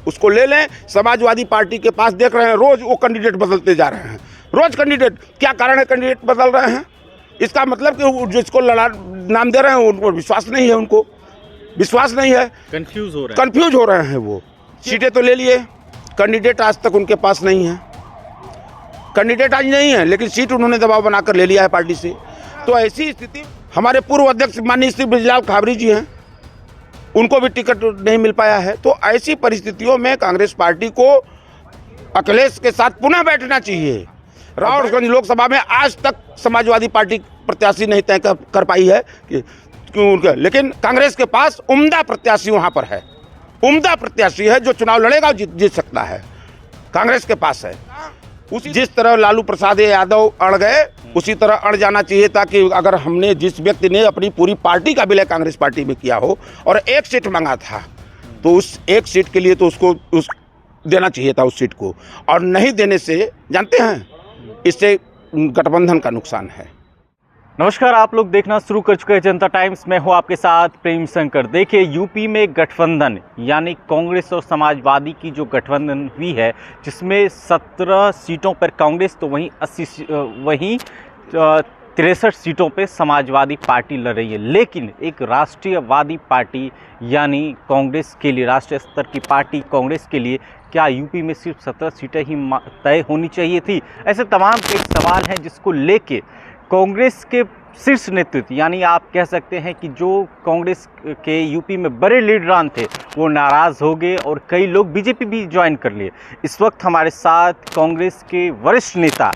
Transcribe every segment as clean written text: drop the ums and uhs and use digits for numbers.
उसको ले लें। समाजवादी पार्टी के पास देख रहे हैं रोज वो कैंडिडेट बदलते जा रहे हैं, रोज कैंडिडेट। क्या कारण है कैंडिडेट बदल रहे हैं? इसका मतलब कि जिसको लड़ा नाम दे रहे हैं उनको विश्वास नहीं है, उनको विश्वास नहीं है, कंफ्यूज हो रहे हैं। वो सीटें तो ले लिए, कैंडिडेट आज तक उनके पास नहीं है, कैंडिडेट आज नहीं है, लेकिन सीट उन्होंने दबाव बनाकर ले लिया है पार्टी से। तो ऐसी स्थिति, हमारे पूर्व अध्यक्ष माननीय श्री बृजलाल खाबरी जी हैं, उनको भी टिकट नहीं मिल पाया है। तो ऐसी परिस्थितियों में कांग्रेस पार्टी को अखिलेश के साथ पुनः बैठना चाहिए। रावटगंज लोकसभा में आज तक समाजवादी पार्टी प्रत्याशी नहीं तय कर पाई है कि क्यों उनके, लेकिन कांग्रेस के पास उम्दा प्रत्याशी वहां पर है, उम्दा प्रत्याशी है जो चुनाव लड़ेगा, जीत सकता है, कांग्रेस के पास है। उसी जिस तरह लालू प्रसाद यादव अड़ गए उसी तरह अड़ जाना चाहिए, ताकि अगर हमने जिस व्यक्ति ने अपनी पूरी पार्टी का विलय कांग्रेस पार्टी में किया हो और एक सीट मांगा था, तो उस एक सीट के लिए तो उसको देना चाहिए था उस सीट को, और नहीं देने से जानते हैं इससे गठबंधन का नुकसान है। नमस्कार, आप लोग देखना शुरू कर चुके हैं जनता टाइम्स। मैं हूं आपके साथ प्रेम शंकर। देखिए, यूपी में गठबंधन यानी कांग्रेस और समाजवादी की जो गठबंधन हुई है, जिसमें 17 सीटों पर कांग्रेस तो वहीं 63 सीटों पे समाजवादी पार्टी लड़ रही है। लेकिन एक राष्ट्रीयवादी पार्टी यानी कांग्रेस के लिए, राष्ट्रीय स्तर की पार्टी कांग्रेस के लिए क्या यूपी में सिर्फ 17 सीटें ही तय होनी चाहिए थी? ऐसे तमाम एक सवाल हैं जिसको लेके कांग्रेस के शीर्ष नेतृत्व यानी आप कह सकते हैं कि जो कांग्रेस के यूपी में बड़े लीडरान थे वो नाराज़ हो गए और कई लोग बीजेपी भी ज्वाइन कर लिए। इस वक्त हमारे साथ कांग्रेस के वरिष्ठ नेता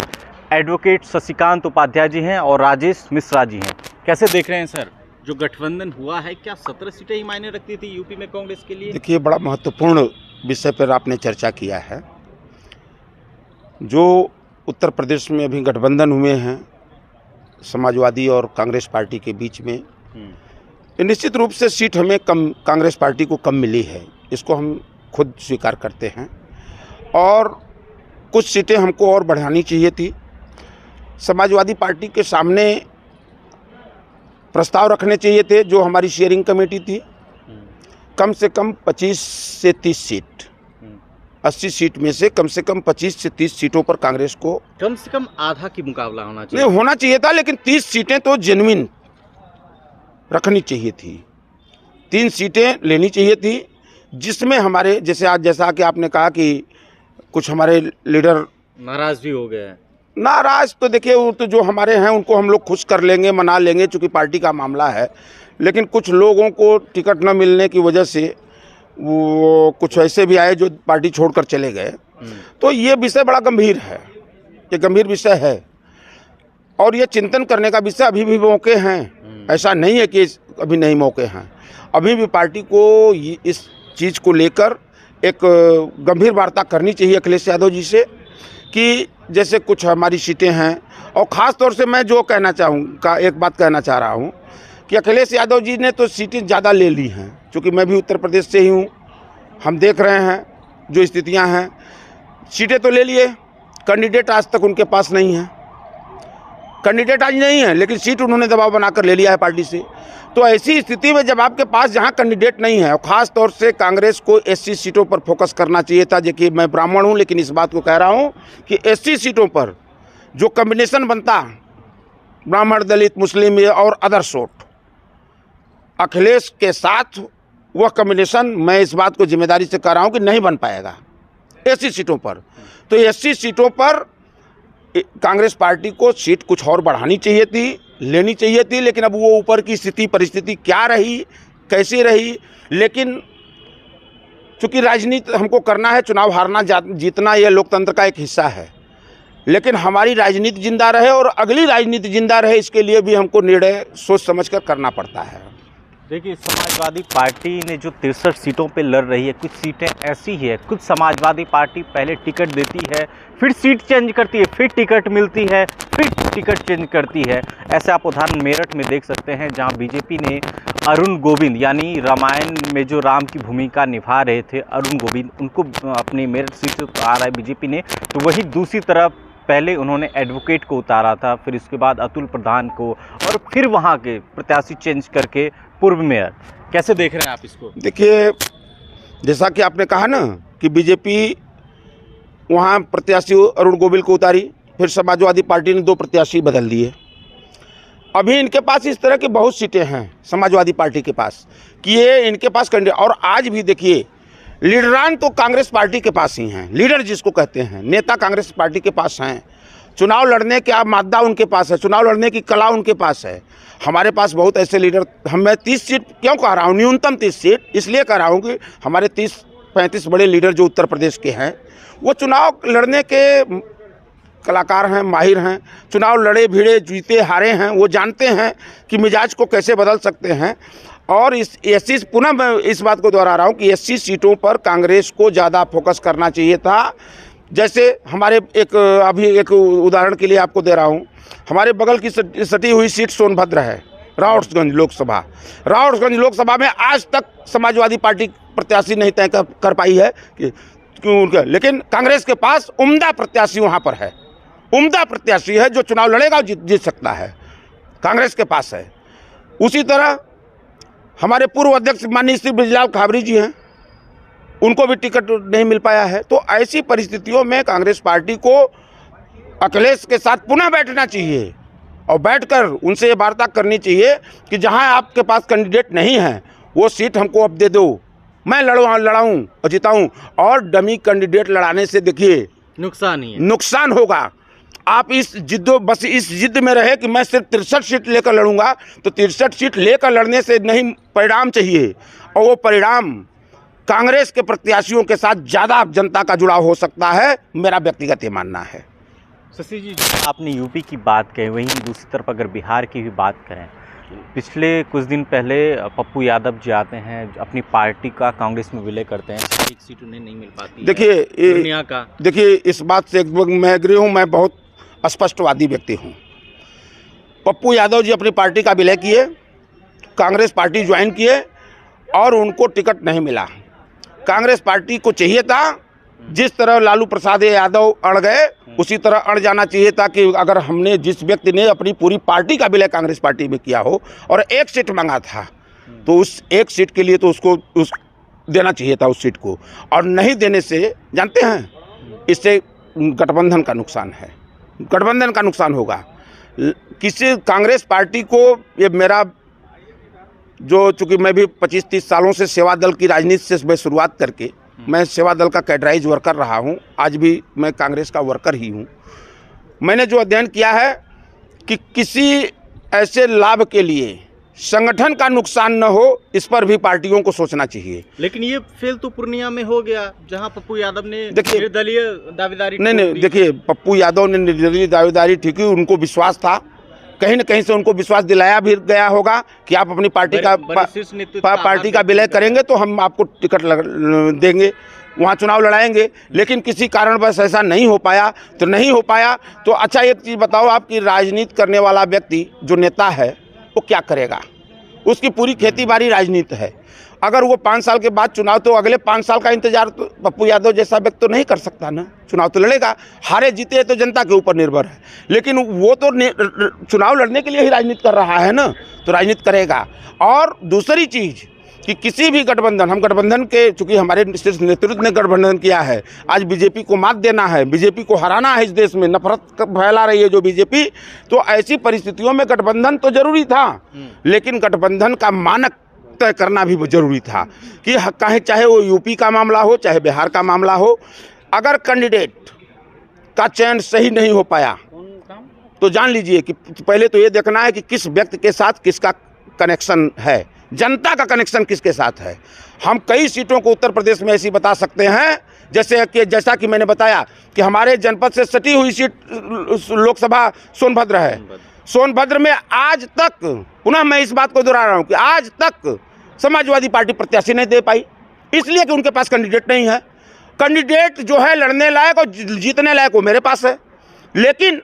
एडवोकेट शशिकांत उपाध्याय जी हैं और राजेश मिश्रा जी हैं। कैसे देख रहे हैं सर, जो गठबंधन हुआ है, क्या 17 सीटें ही मायने रखती थी यूपी में कांग्रेस के लिए? देखिए, बड़ा महत्वपूर्ण विषय पर आपने चर्चा किया है। जो उत्तर प्रदेश में अभी गठबंधन हुए हैं समाजवादी और कांग्रेस पार्टी के बीच में, निश्चित रूप से सीट हमें कम, कांग्रेस पार्टी को कम मिली है, इसको हम खुद स्वीकार करते हैं, और कुछ सीटें हमको और बढ़ानी चाहिए थी। समाजवादी पार्टी के सामने प्रस्ताव रखने चाहिए थे, जो हमारी शेयरिंग कमेटी थी, कम से कम 25 से 30 सीट, 80 सीट में से कम 25 से 30 सीटों पर कांग्रेस को कम से कम आधा की मुकाबला होना चाहिए। नहीं होना चाहिए था, लेकिन 30 सीटें तो जेन्युइन रखनी चाहिए थी, 3 सीटें लेनी चाहिए थी, जिसमें हमारे जैसा कि आपने कहा कि कुछ हमारे लीडर नाराज भी हो गए हैं। नाराज तो देखिए, वो तो जो हमारे हैं उनको हम लोग खुश कर लेंगे, मना लेंगे, चूँकि पार्टी का मामला है। लेकिन कुछ लोगों को टिकट न मिलने की वजह से वो कुछ ऐसे भी आए जो पार्टी छोड़कर चले गए। तो ये विषय बड़ा गंभीर है, ये गंभीर विषय है, और ये चिंतन करने का विषय। अभी भी मौके हैं, ऐसा नहीं है कि अभी नहीं मौके हैं। अभी भी पार्टी को इस चीज़ को लेकर एक गंभीर वार्ता करनी चाहिए अखिलेश यादव जी से, कि जैसे कुछ हमारी सीटें हैं, और ख़ास तौर से मैं जो कहना चाहूँगा, एक बात कहना चाह रहा हूँ कि अखिलेश यादव जी ने तो सीटें ज़्यादा ले ली हैं, क्योंकि मैं भी उत्तर प्रदेश से ही हूँ, हम देख रहे हैं जो स्थितियाँ हैं। सीटें तो ले लिए, कैंडिडेट आज तक उनके पास नहीं है, कैंडिडेट आज नहीं है, लेकिन सीट उन्होंने दबाव बनाकर ले लिया है पार्टी से। तो ऐसी स्थिति में जब आपके पास जहाँ कैंडिडेट नहीं है, और ख़ास तौर से कांग्रेस को 80 सीटों पर फोकस करना चाहिए था। देखिए, मैं ब्राह्मण हूँ, लेकिन इस बात को कह रहा हूँ कि 80 सीटों पर जो कम्बिनेशन बनता, ब्राह्मण, दलित, मुस्लिम और अदर सोट, अखिलेश के साथ वह कम्बिनेशन, मैं इस बात को जिम्मेदारी से कह रहा हूँ कि नहीं बन पाएगा 80 सीटों पर। तो 80 सीटों पर कांग्रेस पार्टी को सीट कुछ और बढ़ानी चाहिए थी, लेनी चाहिए थी, लेकिन अब वो ऊपर की स्थिति परिस्थिति क्या रही, कैसी रही। लेकिन चूँकि राजनीति हमको करना है, चुनाव हारना जीतना यह लोकतंत्र का एक हिस्सा है, लेकिन हमारी राजनीति जिंदा रहे और अगली राजनीति जिंदा रहे, इसके लिए भी हमको निर्णय सोच समझकर करना पड़ता है। देखिए, समाजवादी पार्टी ने जो 63 सीटों पे लड़ रही है, कुछ सीटें ऐसी ही है, कुछ समाजवादी पार्टी पहले टिकट देती है, फिर सीट चेंज करती है, फिर टिकट मिलती है, फिर टिकट चेंज करती है। ऐसे आप उदाहरण मेरठ में देख सकते हैं, जहां बीजेपी ने अरुण गोविंद यानी रामायण में जो राम की भूमिका निभा रहे थे अरुण गोविंद, उनको अपनी मेरठ सीट से उतारा है बीजेपी ने। तो वही दूसरी तरफ पहले उन्होंने एडवोकेट को उतारा था, फिर उसके बाद अतुल प्रधान को, और फिर वहाँ के प्रत्याशी चेंज करके पूर्व मेयर। कैसे देख रहे हैं आप इसको? देखिए, जैसा कि आपने कहा ना कि बीजेपी वहाँ प्रत्याशी अरुण गोविल को उतारी, फिर समाजवादी पार्टी ने 2 प्रत्याशी बदल दिए। अभी इनके पास इस तरह की बहुत सीटें हैं समाजवादी पार्टी के पास कि ये इनके पास कैंडिडेट, और आज भी देखिए लीडरान तो कांग्रेस पार्टी के पास ही हैं, लीडर जिसको कहते हैं, नेता कांग्रेस पार्टी के पास हैं। चुनाव लड़ने का मादा उनके पास है, चुनाव लड़ने की कला उनके पास है। हमारे पास बहुत ऐसे लीडर, मैं 30 सीट क्यों कह रहा हूँ, न्यूनतम 30 सीट इसलिए कह रहा हूँ कि हमारे 30-35 बड़े लीडर जो उत्तर प्रदेश के हैं वो चुनाव लड़ने के कलाकार हैं, माहिर हैं, चुनाव लड़े भिड़े जीते हारे हैं, वो जानते हैं कि मिजाज को कैसे बदल सकते हैं। और इस 80 पुनः मैं इस बात को दोहरा रहा हूँ कि 80 सीटों पर कांग्रेस को ज़्यादा फोकस करना चाहिए था। जैसे हमारे अभी एक उदाहरण के लिए आपको दे रहा हूँ, हमारे बगल की सटी हुई सीट सोनभद्र है, रावटगंज लोकसभा। रावटगंज लोकसभा में आज तक समाजवादी पार्टी प्रत्याशी नहीं तय कर पाई है कि उनका, लेकिन कांग्रेस के पास उम्दा प्रत्याशी वहाँ पर है, उम्दा प्रत्याशी है जो चुनाव लड़ेगा और जीत सकता है, कांग्रेस के पास है। उसी तरह हमारे पूर्व अध्यक्ष माननीय श्री बृजलाल खाबरी जी हैं, उनको भी टिकट नहीं मिल पाया है। तो ऐसी परिस्थितियों में कांग्रेस पार्टी को अखिलेश के साथ पुनः बैठना चाहिए और बैठकर उनसे ये वार्ता करनी चाहिए कि जहां आपके पास कैंडिडेट नहीं है वो सीट हमको अब दे दो, मैं लड़ाऊं और जिताऊं। और डमी कैंडिडेट लड़ाने से देखिए नुकसान ही है, नुकसान होगा। आप इस बस इस जिद में रहे कि मैं सिर्फ 63 सीट लेकर लड़ूंगा, तो 63 सीट लेकर लड़ने से नहीं, परिणाम चाहिए, और वो परिणाम कांग्रेस के प्रत्याशियों के साथ ज़्यादा जनता का जुड़ाव हो सकता है, मेरा व्यक्तिगत ये मानना है। शशि जी, आपने यूपी की बात कही, वहीं दूसरी तरफ अगर बिहार की भी बात करें, पिछले कुछ दिन पहले पप्पू यादव जी आते हैं, अपनी पार्टी का कांग्रेस में विलय करते हैं, एक सीट उन्हें नहीं मिल पाती। देखिए इस बात से मैं एग्री हूँ, मैं बहुत स्पष्टवादी व्यक्ति हूँ। पप्पू यादव जी अपनी पार्टी का विलय किए, कांग्रेस पार्टी ज्वाइन किए और उनको टिकट नहीं मिला। कांग्रेस पार्टी को चाहिए था जिस तरह लालू प्रसाद यादव अड़ गए उसी तरह अड़ जाना चाहिए था कि अगर हमने जिस व्यक्ति ने अपनी पूरी पार्टी का विलय कांग्रेस पार्टी में किया हो और 1 सीट मांगा था तो उस 1 सीट के लिए तो उसको देना चाहिए था उस सीट को, और नहीं देने से जानते हैं इससे गठबंधन का नुकसान है, गठबंधन का नुकसान होगा। किसी कांग्रेस पार्टी को, ये मेरा जो चूँकि मैं भी 25-30 सालों से सेवा दल की राजनीति से मैं शुरुआत करके मैं सेवा दल का कैडराइज वर्कर रहा हूं, आज भी मैं कांग्रेस का वर्कर ही हूं। मैंने जो अध्ययन किया है कि किसी ऐसे लाभ के लिए संगठन का नुकसान न हो, इस पर भी पार्टियों को सोचना चाहिए। लेकिन ये फेल तो पूर्णिया में हो गया, जहां पप्पू यादव ने निर्दलीय दावेदारी नहीं, देखिए पप्पू यादव ने निर्दलीय दावेदारी ठीक ही, उनको विश्वास था, कहीं न कहीं से उनको विश्वास दिलाया भी गया होगा कि आप अपनी पार्टी का विलय करेंगे तो हम आपको टिकट देंगे, वहाँ चुनाव लड़ाएंगे। लेकिन किसी कारणवश ऐसा नहीं हो पाया तो अच्छा एक चीज़ बताओ, आपकी राजनीति करने वाला व्यक्ति जो नेता है वो क्या करेगा? उसकी पूरी खेती बाड़ी राजनीति है। अगर वो 5 साल के बाद चुनाव, तो अगले 5 साल का इंतजार तो पप्पू यादव जैसा व्यक्ति तो नहीं कर सकता ना, चुनाव तो लड़ेगा, हारे जीते तो जनता के ऊपर निर्भर है, लेकिन वो तो चुनाव लड़ने के लिए ही राजनीति कर रहा है ना, तो राजनीति करेगा। और दूसरी चीज़ कि किसी भी गठबंधन, हम गठबंधन के, चूँकि हमारे नेतृत्व ने गठबंधन किया है, आज बीजेपी को मात देना है, बीजेपी को हराना है, इस देश में नफरत फैला रही है जो बीजेपी, तो ऐसी परिस्थितियों में गठबंधन तो जरूरी था, लेकिन गठबंधन का मानक तय करना भी जरूरी था कि चाहे वो यूपी का मामला हो चाहे बिहार का मामला हो, अगर कैंडिडेट का चयन सही नहीं हो पाया तो जान लीजिए कि पहले तो ये देखना है कि किस व्यक्ति के साथ किसका कनेक्शन है, जनता का कनेक्शन किसके साथ है। हम कई सीटों को उत्तर प्रदेश में ऐसी बता सकते हैं, जैसा कि मैंने बताया कि हमारे जनपद से सटी हुई सीट लोकसभा सोनभद्र है। सोनभद्र में आज तक, पुनः मैं इस बात को दोहरा रहा हूं कि आज तक समाजवादी पार्टी प्रत्याशी नहीं दे पाई, इसलिए कि उनके पास कैंडिडेट नहीं है। कैंडिडेट जो है लड़ने लायक और जीतने लायक वो मेरे पास है। लेकिन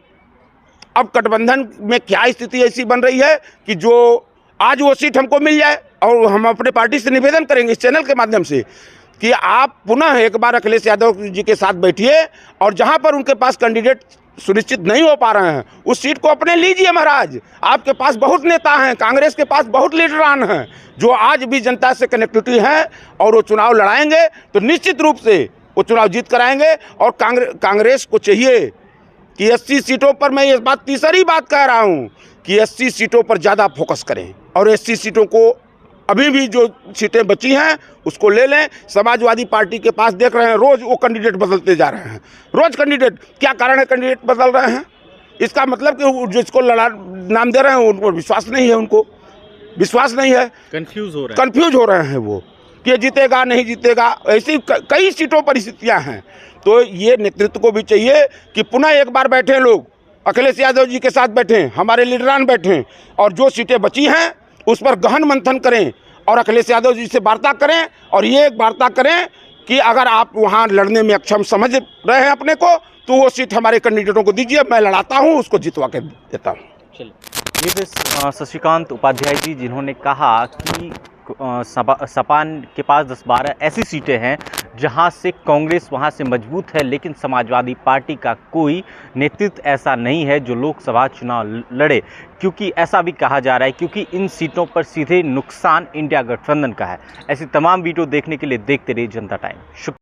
अब गठबंधन में क्या स्थिति ऐसी बन रही है कि जो आज वो सीट हमको मिल जाए, और हम अपने पार्टी से निवेदन करेंगे इस चैनल के माध्यम से कि आप पुनः एक बार अखिलेश यादव जी के साथ बैठिए और जहां पर उनके पास कैंडिडेट सुनिश्चित नहीं हो पा रहे हैं उस सीट को अपने लीजिए। महाराज, आपके पास बहुत नेता हैं, कांग्रेस के पास बहुत लीडरान हैं जो आज भी जनता से कनेक्टिविटी है और वो चुनाव लड़ाएंगे तो निश्चित रूप से वो चुनाव जीत कराएंगे। और कांग्रेस को चाहिए कि 80 सीटों पर, मैं ये बात तीसरी बात कह रहा हूँ कि 80 सीटों पर ज़्यादा फोकस करें और 80 सीटों को अभी भी जो सीटें बची हैं उसको ले लें। समाजवादी पार्टी के पास देख रहे हैं रोज़ वो कैंडिडेट बदलते जा रहे हैं, रोज़ कैंडिडेट। क्या कारण है कैंडिडेट बदल रहे हैं? इसका मतलब कि जिसको नाम दे रहे हैं उन पर विश्वास नहीं है, उनको विश्वास नहीं है, कंफ्यूज हो रहे हैं वो कि जीतेगा नहीं जीतेगा। ऐसी कई सीटों पर स्थितियाँ हैं। तो ये नेतृत्व को भी चाहिए कि पुनः एक बार बैठे लोग, अखिलेश यादव जी के साथ बैठें, हमारे लीडरान बैठें और जो सीटें बची हैं उस पर गहन मंथन करें और अखिलेश यादव जी से वार्ता करें। और ये एक वार्ता करें कि अगर आप वहाँ लड़ने में अक्षम समझ रहे हैं अपने को, तो वो सीट हमारे कैंडिडेटों को दीजिए, मैं लड़ाता हूँ, उसको जितवा के देता हूँ। चलिए, ये थे शशिकांत उपाध्याय जी, जिन्होंने कहा कि सपा के पास 10-12 ऐसी सीटें हैं जहां से कांग्रेस वहां से मजबूत है, लेकिन समाजवादी पार्टी का कोई नेतृत्व ऐसा नहीं है जो लोकसभा चुनाव लड़े, क्योंकि ऐसा भी कहा जा रहा है क्योंकि इन सीटों पर सीधे नुकसान इंडिया गठबंधन का है। ऐसी तमाम वीडियो देखने के लिए देखते रहिए जनता टाइम। शुक्रिया।